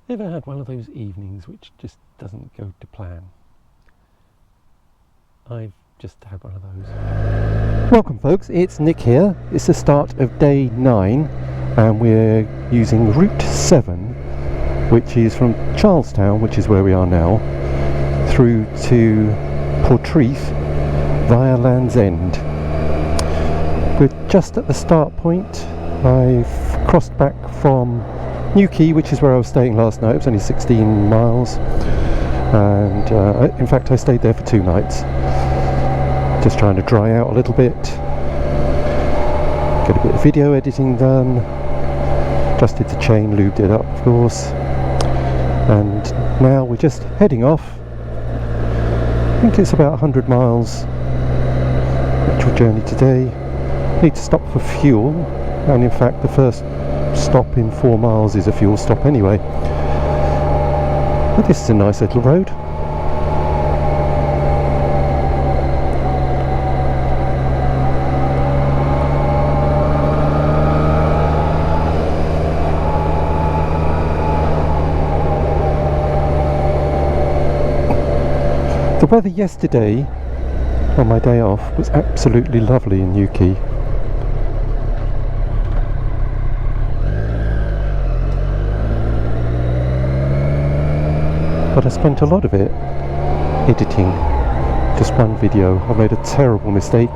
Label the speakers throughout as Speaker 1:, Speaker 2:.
Speaker 1: Ever had one of those evenings which just doesn't go to plan? I've just had one of those. Welcome folks, it's Nick here. It's the start of day 9 and we're using Route 7, which is from Charlestown, which is where we are now, through to Portreath via Land's End. We're just at the start point. I've crossed back from Newquay, which is where I was staying last night. It was only 16 miles and in fact I stayed there for 2 nights, just trying to dry out a little bit, get a bit of video editing done, adjusted the chain, lubed it up of course, and now we're just heading off. I think it's about 100 miles actual journey today. Need to stop for fuel, and in fact the first stop in 4 miles is a fuel stop anyway. But this is a nice little road. The weather yesterday on my day off was absolutely lovely in Newquay. But I spent a lot of it editing just one video. I made a terrible mistake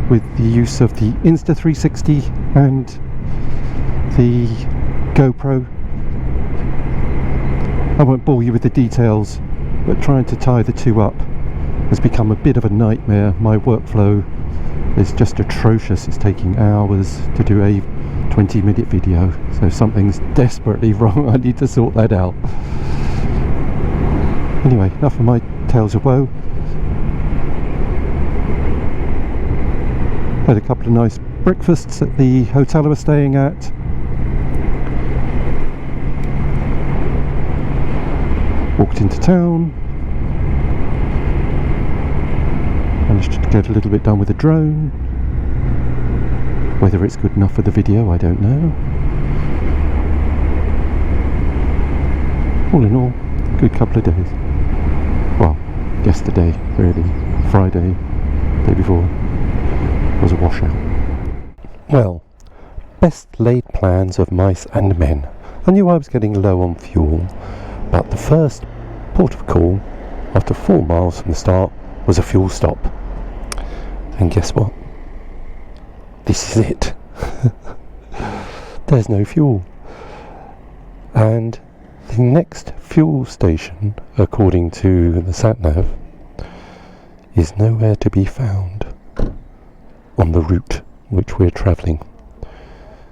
Speaker 1: with the use of the Insta360 and the GoPro. I won't bore you with the details, but trying to tie the two up has become a bit of a nightmare. My workflow is just atrocious. It's taking hours to do a 20-minute video, so something's desperately wrong. I need to sort that out. Anyway, enough of my tales of woe. Had a couple of nice breakfasts at the hotel I was staying at. Walked into town. Managed to get a little bit done with the drone. Whether it's good enough for the video, I don't know. All in all, good couple of days. Well, yesterday, really. Friday, day before, was a washout. Well, best laid plans of mice and men. I knew I was getting low on fuel, but the first port of call, after 4 miles from the start, was a fuel stop. And guess what? This is it. There's no fuel. And the next fuel station, according to the sat-nav, is nowhere to be found on the route which we're travelling.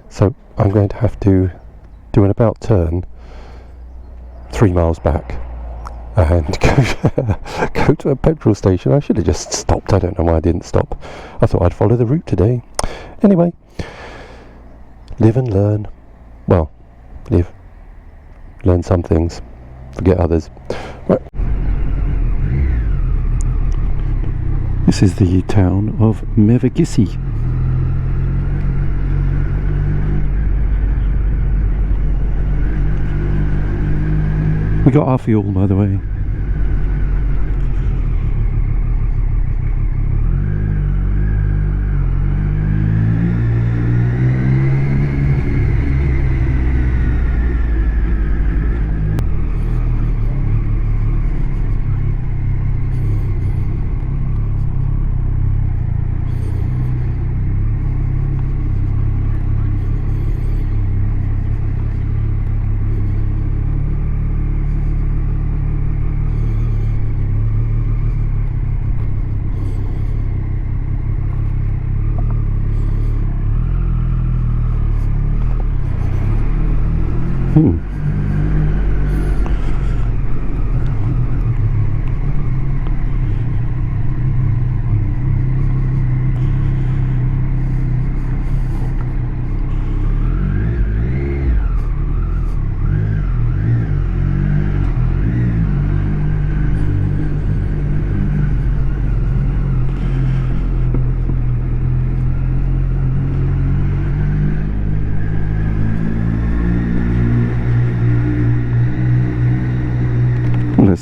Speaker 1: So I'm going to have to do an about turn 3 miles back and go to a petrol station. I should have just stopped. I don't know why I didn't stop. I thought I'd follow the route today. Anyway, live and learn. Well, learn some things, forget others. Right. This is the town of Mevagissey. We got our fuel, by the way.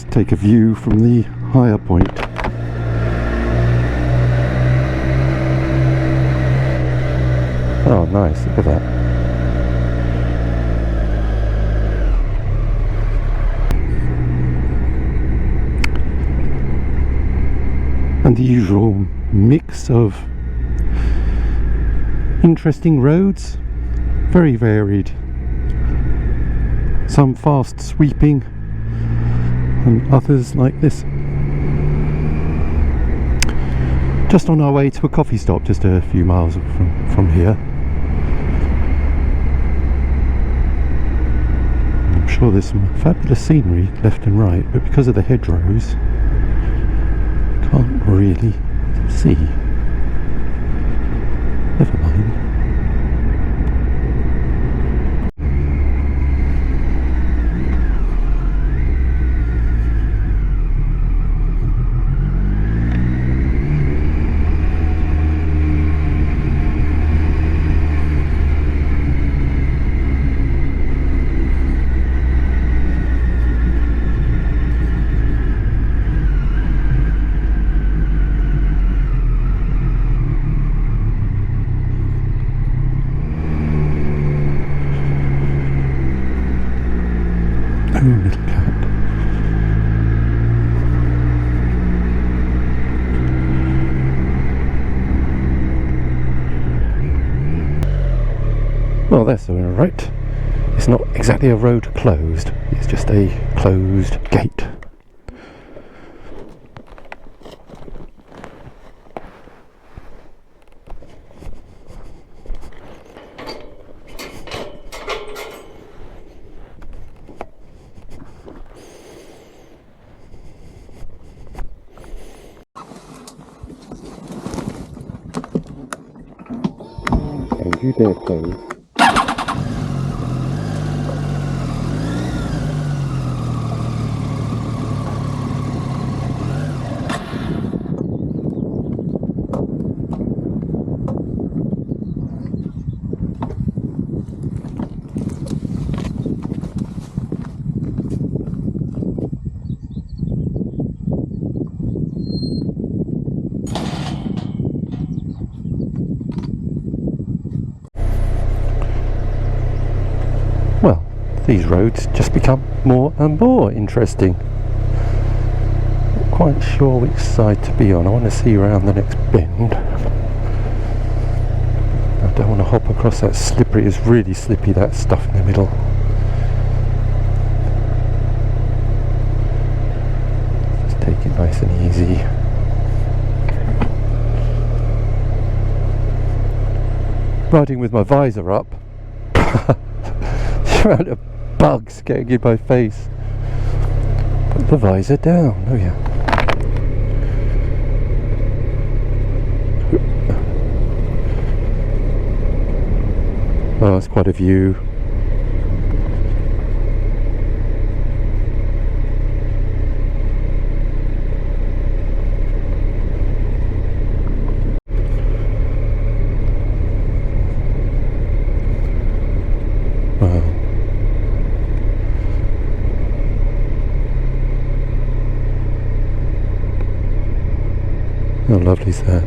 Speaker 1: let's take a view from the higher point. Oh nice, look at that. And the usual mix of interesting roads, very varied. Some fast sweeping and others like this. Just on our way to a coffee stop just a few miles from here. I'm sure there's some fabulous scenery left and right, but because of the hedgerows can't really see. Never mind. Oh, little cat. Well, that's all right. It's not exactly a road closed, it's just a closed gate. Don't you dare close. Well, these roads just become more and more interesting. Not quite sure which side to be on. I want to see around the next bend. I don't want to hop across that slippery, it's really slippy, that stuff in the middle. Just take it nice and easy. Riding with my visor up. Amount of bugs getting in my face. Put the visor down. Oh yeah. Oh, that's quite a view. Wow. How lovely is that?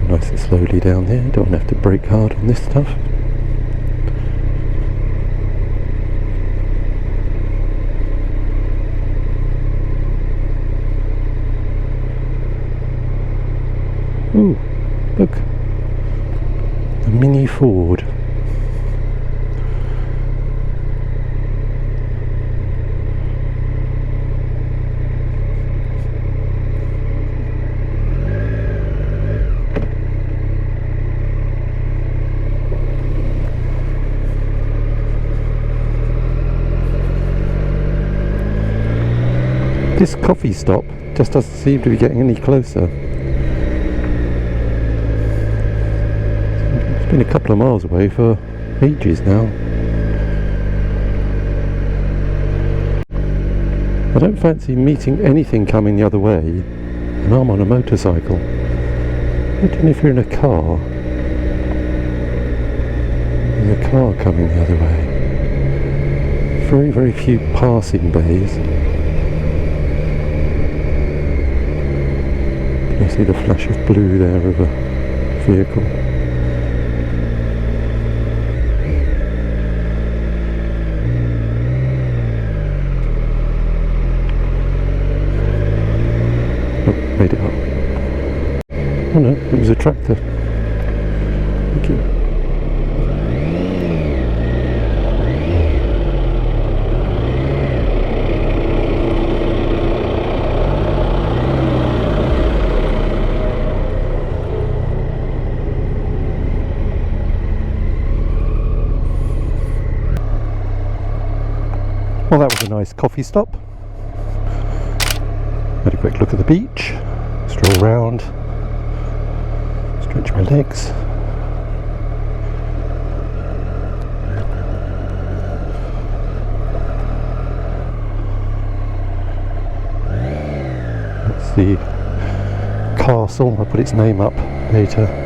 Speaker 1: Nice and slowly down there, don't have to brake hard on this stuff. Ooh, look, a mini Ford. This coffee stop just doesn't seem to be getting any closer. It's been a couple of miles away for ages now. I don't fancy meeting anything coming the other way, and I'm on a motorcycle. Imagine if you're in a car. There's a car coming the other way. Very, very few passing bays. I see the flash of blue there of a vehicle. Oh, made it up. Oh no, it was a tractor. Thank you. Well, that was a nice coffee stop. Had a quick look at the beach, stroll round, stretch my legs. That's the castle. I'll put its name up later.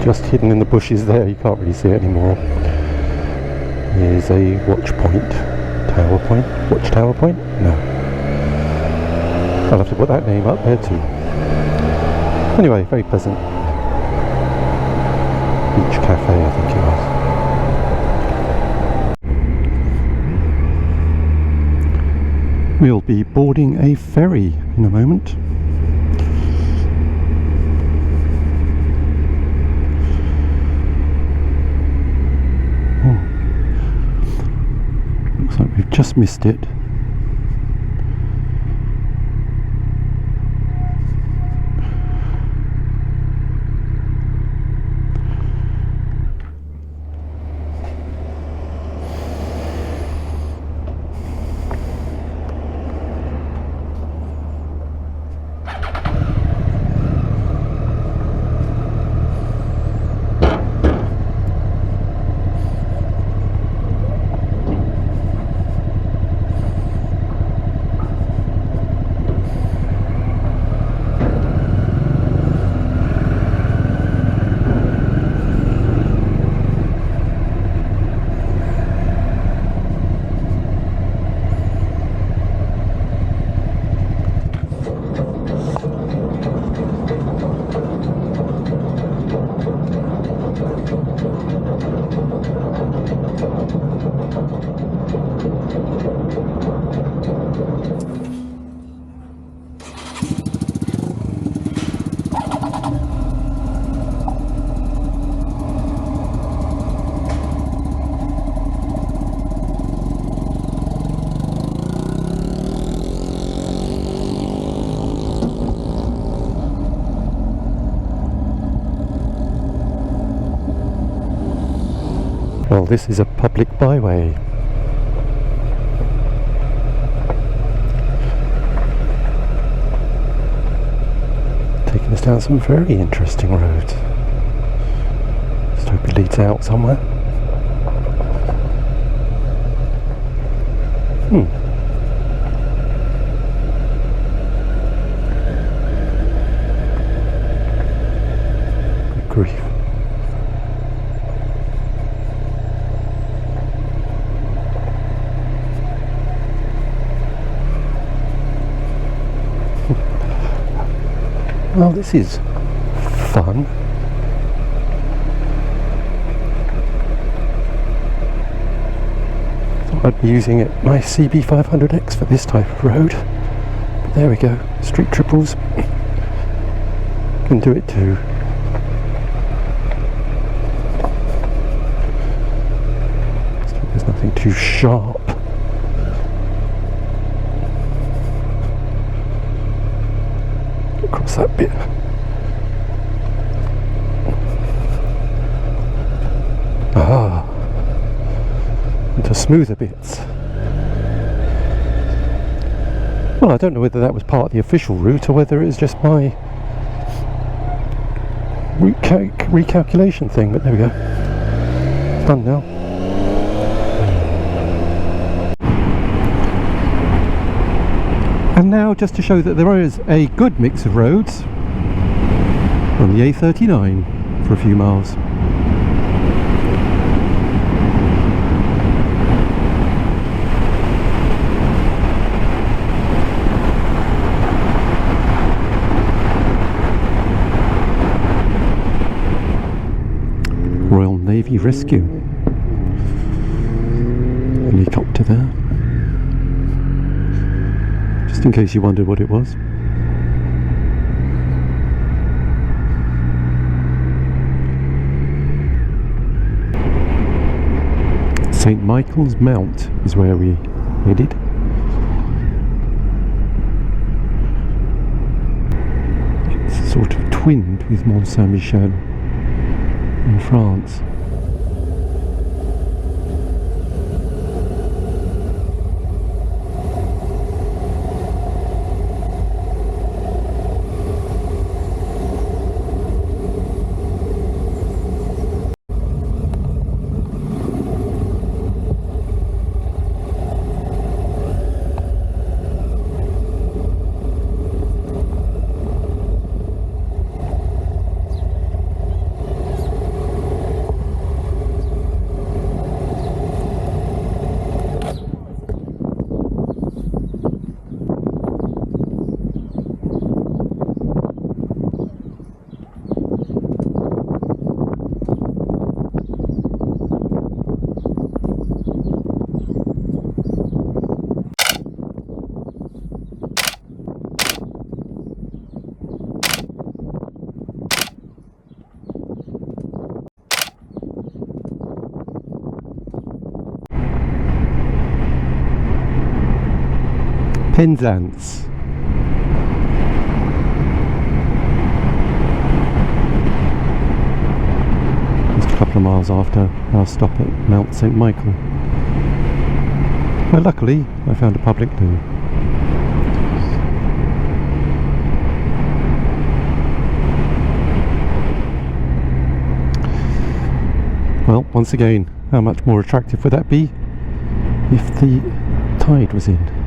Speaker 1: Just hidden in the bushes there, you can't really see it anymore, is a tower point? Watchtower point? No. I'll have to put that name up there too. Anyway, very pleasant. Beach cafe, I think it was. We'll be boarding a ferry in a moment. Looks like we've just missed it. Well, this is a public byway. Taking us down some very interesting roads. Just hope it leads out somewhere. Good grief. Well, this is fun. Thought I'd be using my CB500X for this type of road. But there we go, street triples. Can do it too. There's nothing too sharp. Across that bit. Ah, into smoother bits. Well, I don't know whether that was part of the official route or whether it was just my recalculation thing, but there we go. It's done now. And now, just to show that there is a good mix of roads, on the A39 for a few miles. Royal Navy Rescue helicopter there, just in case you wondered what it was. St. Michael's Mount is where we headed. It's sort of twinned with Mont Saint-Michel in France. Penzance. Just a couple of miles after our stop at Mount St. Michael. Well, luckily I found a public loo. Well, once again, how much more attractive would that be if the tide was in?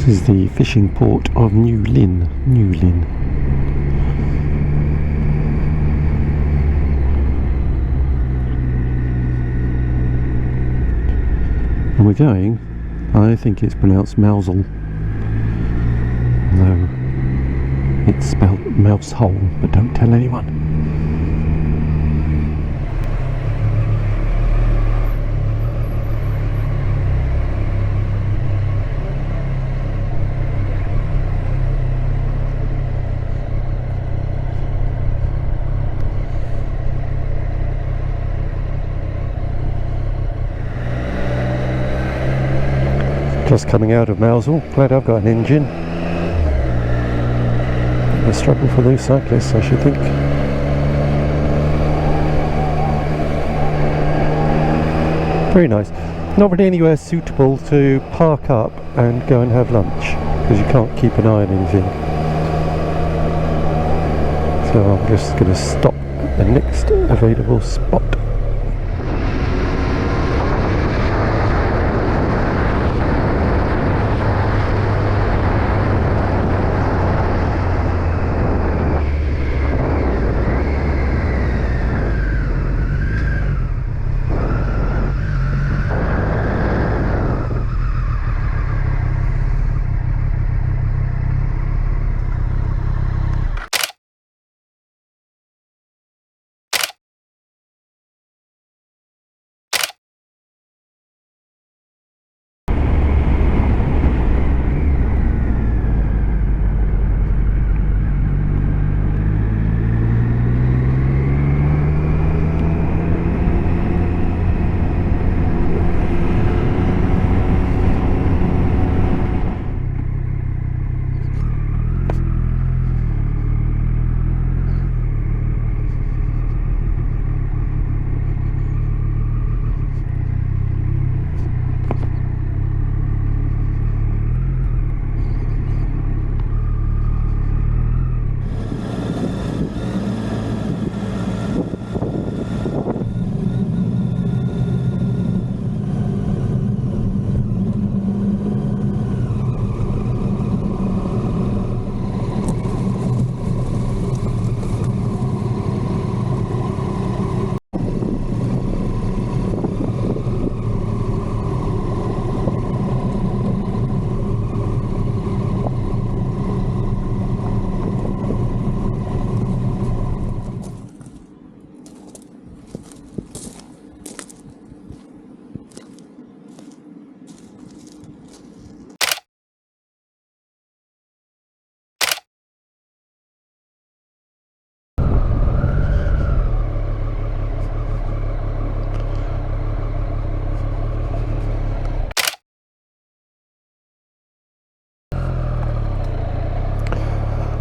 Speaker 1: This is the fishing port of Newlyn. And we're going, I think it's pronounced Mousel, though it's spelled Mousehole, but don't tell anyone. Just coming out of Mousel, glad I've got an engine. A struggle for those cyclists, I should think. Very nice. Not really anywhere suitable to park up and go and have lunch, because you can't keep an eye on anything. So I'm just going to stop at the next available spot.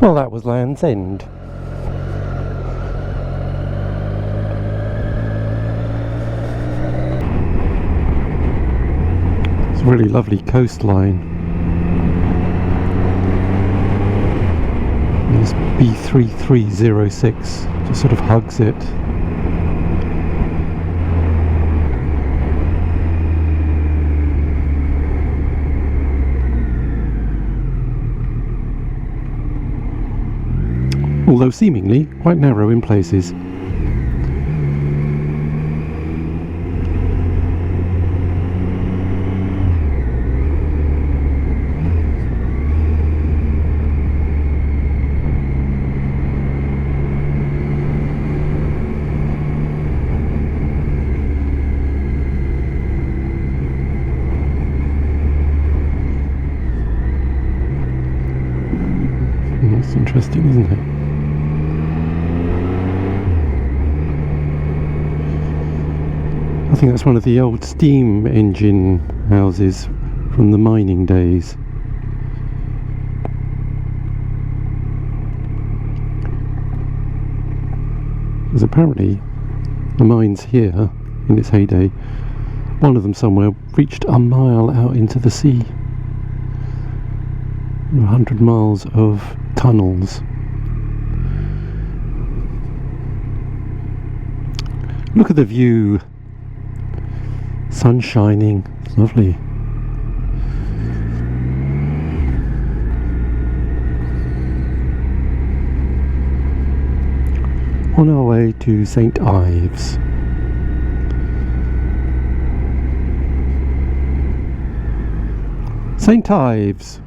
Speaker 1: Well, that was Land's End. It's a really lovely coastline. This B3306 just sort of hugs it. Although seemingly quite narrow in places. That's interesting, isn't it? I think that's one of the old steam engine houses from the mining days. Because apparently the mines here, in its heyday, one of them somewhere reached a mile out into the sea. 100 miles of tunnels. Look at the view. Sun shining, it's lovely. On our way to St. Ives. St. Ives.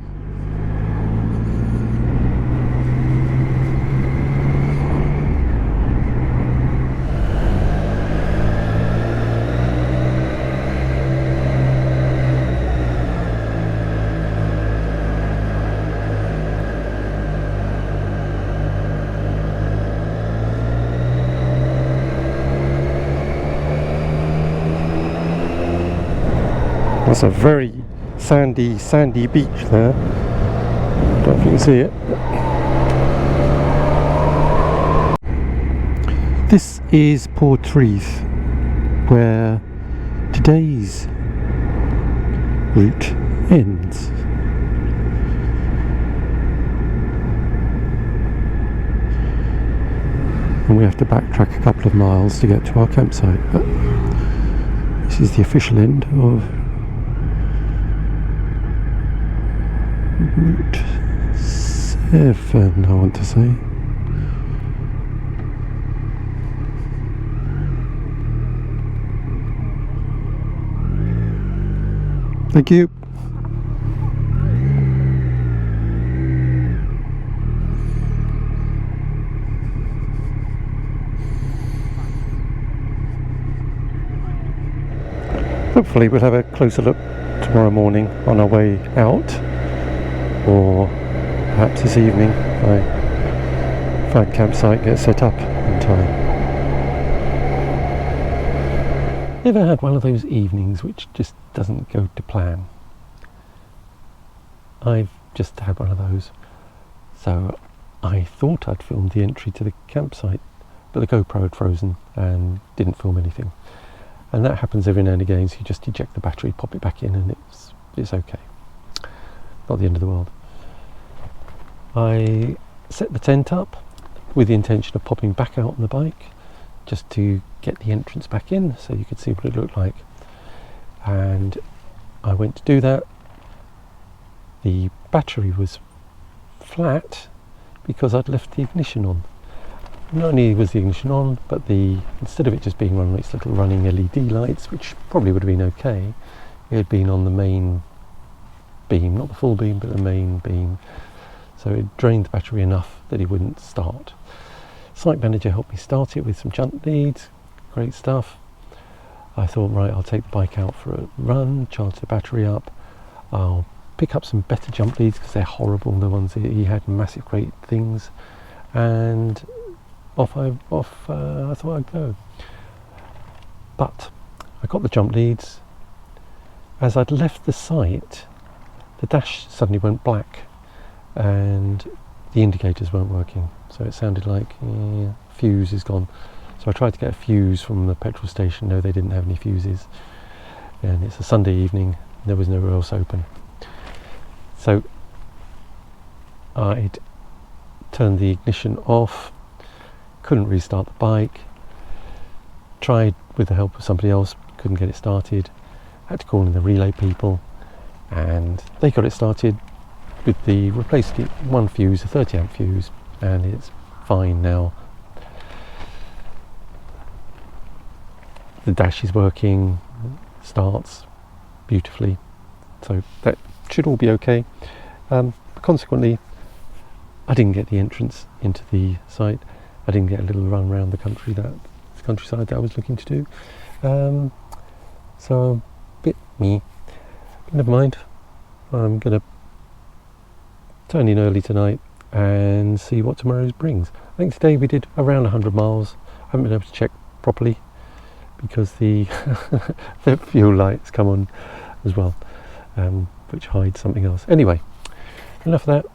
Speaker 1: That's a very sandy beach there. Don't know if you can see it. This is Portreath, where today's route ends. And we have to backtrack a couple of miles to get to our campsite. But this is the official end of Route 7, I want to say. Thank you. Hopefully we'll have a closer look tomorrow morning on our way out, or perhaps this evening if our campsite gets set up in time. Ever had one of those evenings which just doesn't go to plan? I've just had one of those. So I thought I'd filmed the entry to the campsite, but the GoPro had frozen and didn't film anything. And that happens every now and again, so you just eject the battery, pop it back in, and it's okay. Not the end of the world. I set the tent up with the intention of popping back out on the bike, just to get the entrance back in so you could see what it looked like. And I went to do that. The battery was flat because I'd left the ignition on. Not only was the ignition on, but instead of it just being on its little running LED lights, which probably would have been okay, it had been on the main beam, not the full beam, but the main beam. So it drained the battery enough that it wouldn't start. Site manager helped me start it with some jump leads, great stuff. I thought, right, I'll take the bike out for a run, charge the battery up. I'll pick up some better jump leads because they're horrible, the ones he had, massive great things. And off I thought I'd go. But I got the jump leads. As I'd left the site, the dash suddenly went black, and the indicators weren't working, so it sounded like fuse is gone. So I tried to get a fuse from the petrol station. No, they didn't have any fuses, and it's a Sunday evening, there was nowhere else open. So I'd turned the ignition off, couldn't restart the bike, tried with the help of somebody else, couldn't get it started, had to call in the relay people, and they got it started with the replaced one fuse, a 30 amp fuse, and it's fine now. The dash is working, starts beautifully, so that should all be okay. Consequently, I didn't get the entrance into the site. I didn't get a little run around the countryside that I was looking to do. So a bit me. But never mind. I'm gonna turn in early tonight and see what tomorrow's brings. I think today we did around 100 miles. I haven't been able to check properly because the the fuel lights come on as well, which hides something else. Anyway, enough of that.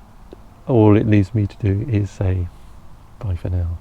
Speaker 1: All it leaves me to do is say bye for now.